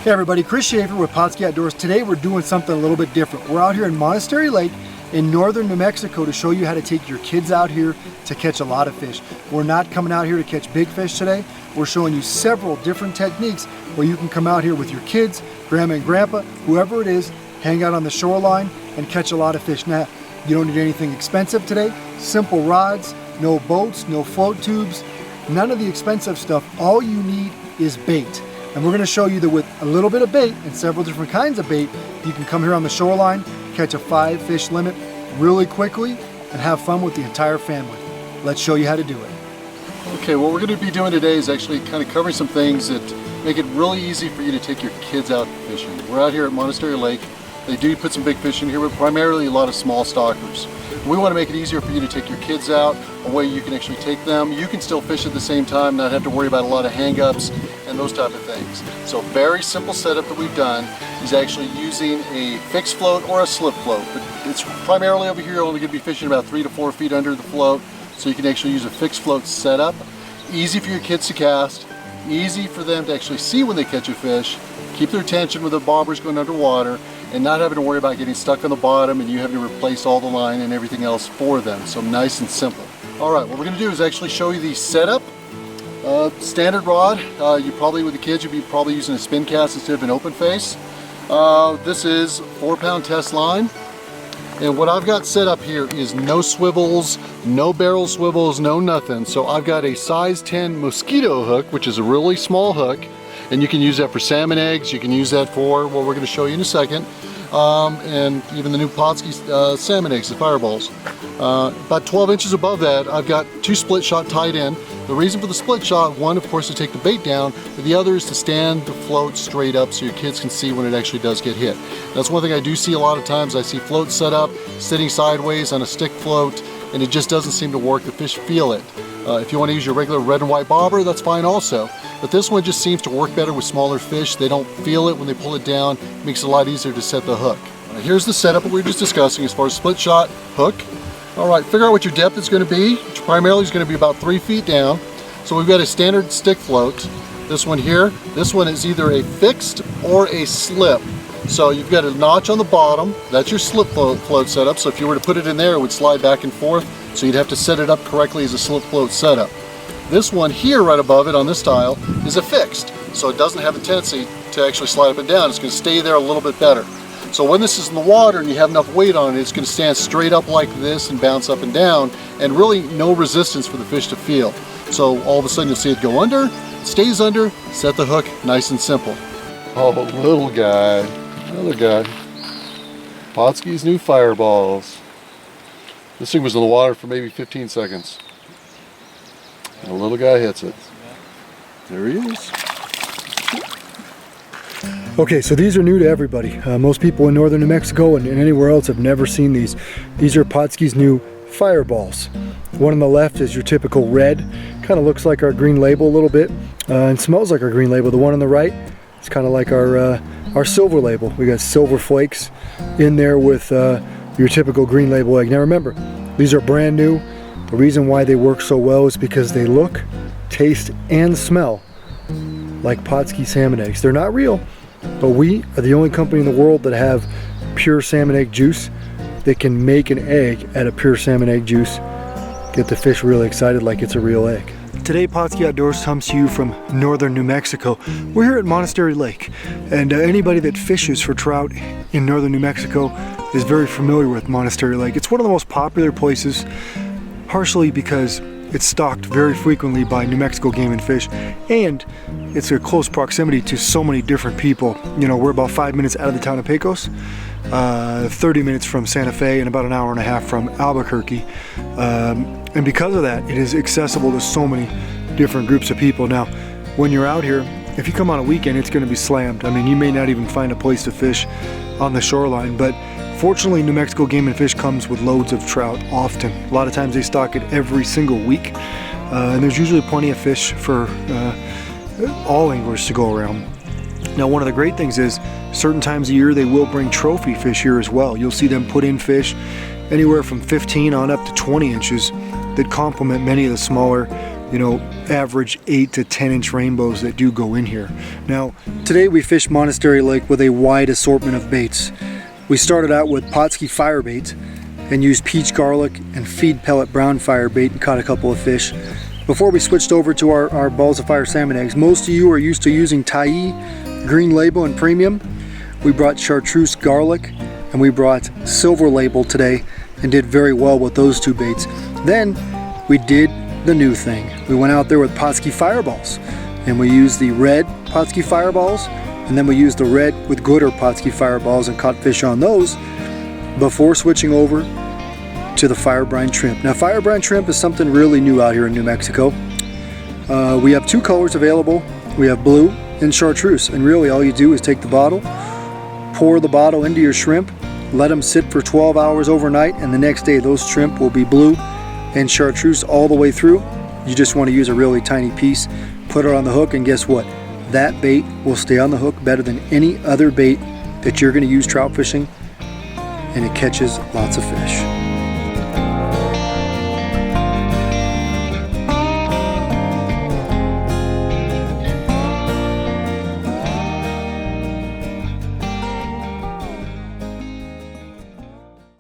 Hey everybody, Chris Schaefer with Pautzke Outdoors. Today we're doing something a little bit different. We're out here in Monastery Lake in northern New Mexico to show you how to take your kids out here to catch a lot of fish. We're not coming out here to catch big fish today. We're showing you several different techniques where you can come out here with your kids, grandma and grandpa, whoever it is, hang out on the shoreline and catch a lot of fish. Now, you don't need anything expensive today. Simple rods, no boats, no float tubes, none of the expensive stuff. All you need is bait. And we're going to show you that with a little bit of bait and several different kinds of bait, you can come here on the shoreline, catch a 5-fish limit really quickly, and have fun with the entire family. Let's show you how to do it. Okay, what we're going to be doing today is actually kind of covering some things that make it really easy for you to take your kids out fishing. We're out here at Monastery Lake. They do put some big fish in here, but primarily a lot of small stockers. We want to make it easier for you to take your kids out, a way you can actually take them. You can still fish at the same time, not have to worry about a lot of hang-ups and those type of things. So very simple setup that we've done is actually using a fixed float or a slip float. But it's primarily over here only going to be fishing about 3 to 4 feet under the float, so you can actually use a fixed float setup. Easy for your kids to cast, easy for them to actually see when they catch a fish, keep their attention with the bobbers going underwater, and not having to worry about getting stuck on the bottom and you having to replace all the line and everything else for them. So nice and simple. All right, what we're going to do is actually show you the setup. Standard rod. You probably, with the kids, you'd be probably using a spin cast instead of an open face. This is 4-pound test line. And what I've got set up here is no swivels, no barrel swivels, no nothing. So I've got a size 10 mosquito hook, which is a really small hook. And you can use that for salmon eggs. You can use that for what we're going to show you in a second. And even the new Pautzke salmon eggs, the fireballs. About 12 inches above that, I've got 2 split shot tied in. The reason for the split shot, one, of course, to take the bait down, but the other is to stand the float straight up so your kids can see when it actually does get hit. That's one thing I do see a lot of times. I see floats set up, sitting sideways on a stick float, and it just doesn't seem to work. The fish feel it. If you want to use your regular red and white bobber, that's fine also. But this one just seems to work better with smaller fish. They don't feel it when they pull it down. It makes it a lot easier to set the hook. Here's the setup that we were just discussing as far as split shot hook. All right, figure out what your depth is going to be, which primarily is going to be about 3 feet down. So we've got a standard stick float. This one here, this one is either a fixed or a slip. So you've got a notch on the bottom. That's your slip float setup. So if you were to put it in there, it would slide back and forth. So you'd have to set it up correctly as a slip float setup. This one here right above it on this tile is a fixed. So it doesn't have a tendency to actually slide up and down. It's going to stay there a little bit better. So when this is in the water and you have enough weight on it, it's going to stand straight up like this and bounce up and down, and really no resistance for the fish to feel. So all of a sudden you'll see it go under, stays under, set the hook, nice and simple. Oh, little guy, another guy. Pautzke's new fireballs. This thing was in the water for maybe 15 seconds. And the little guy hits it. There he is. Okay, so these are new to everybody. Most people in northern New Mexico and anywhere else have never seen these. These are Pautzke's new fireballs. The one on the left is your typical red. Kind of looks like our green label a little bit and smells like our green label. The one on the right, it's kind of like our silver label. We got silver flakes in there with your typical green label egg. Now remember, these are brand new. The reason why they work so well is because they look, taste, and smell like Pautzke salmon eggs. They're not real, but we are the only company in the world that have pure salmon egg juice that can make an egg out of pure salmon egg juice. Get the fish really excited like it's a real egg. Today, Pautzke Outdoors comes to you from northern New Mexico. We're here at Monastery Lake, and anybody that fishes for trout in northern New Mexico is very familiar with Monastery Lake. It's one of the most popular places, partially because it's stocked very frequently by New Mexico Game and Fish, and it's a close proximity to so many different people. You know, we're about 5 minutes out of the town of Pecos, 30 minutes from Santa Fe, and about an hour and a half from Albuquerque. And because of that, it is accessible to so many different groups of people. Now, when you're out here, if you come on a weekend, it's going to be slammed. I mean, you may not even find a place to fish on the shoreline, but fortunately, New Mexico Game and Fish comes with loads of trout often. A lot of times they stock it every single week, and there's usually plenty of fish for all anglers to go around. Now, one of the great things is certain times a year they will bring trophy fish here as well. You'll see them put in fish anywhere from 15 on up to 20 inches that complement many of the smaller you know, average 8 to 10 inch rainbows that do go in here. Now, today we fished Monastery Lake with a wide assortment of baits. We started out with Pautzke fire bait and used peach garlic and feed pellet brown fire bait and caught a couple of fish. Before we switched over to our balls of fire salmon eggs, most of you are used to using Tai, green label and premium. We brought chartreuse garlic and we brought silver label today and did very well with those two baits. Then we did the new thing. We went out there with Pautzke fireballs and we used the red Pautzke fireballs, and then we used the red with glitter Pautzke fireballs and caught fish on those before switching over to the Fire Brine shrimp. Now, Fire Brine shrimp is something really new out here in New Mexico. We have two colors available. We have blue and chartreuse, and really all you do is take the bottle, pour the bottle into your shrimp, let them sit for 12 hours overnight, and the next day those shrimp will be blue and chartreuse all the way through. You just want to use a really tiny piece, put it on the hook, and guess what? That bait will stay on the hook better than any other bait that you're going to use trout fishing, and it catches lots of fish.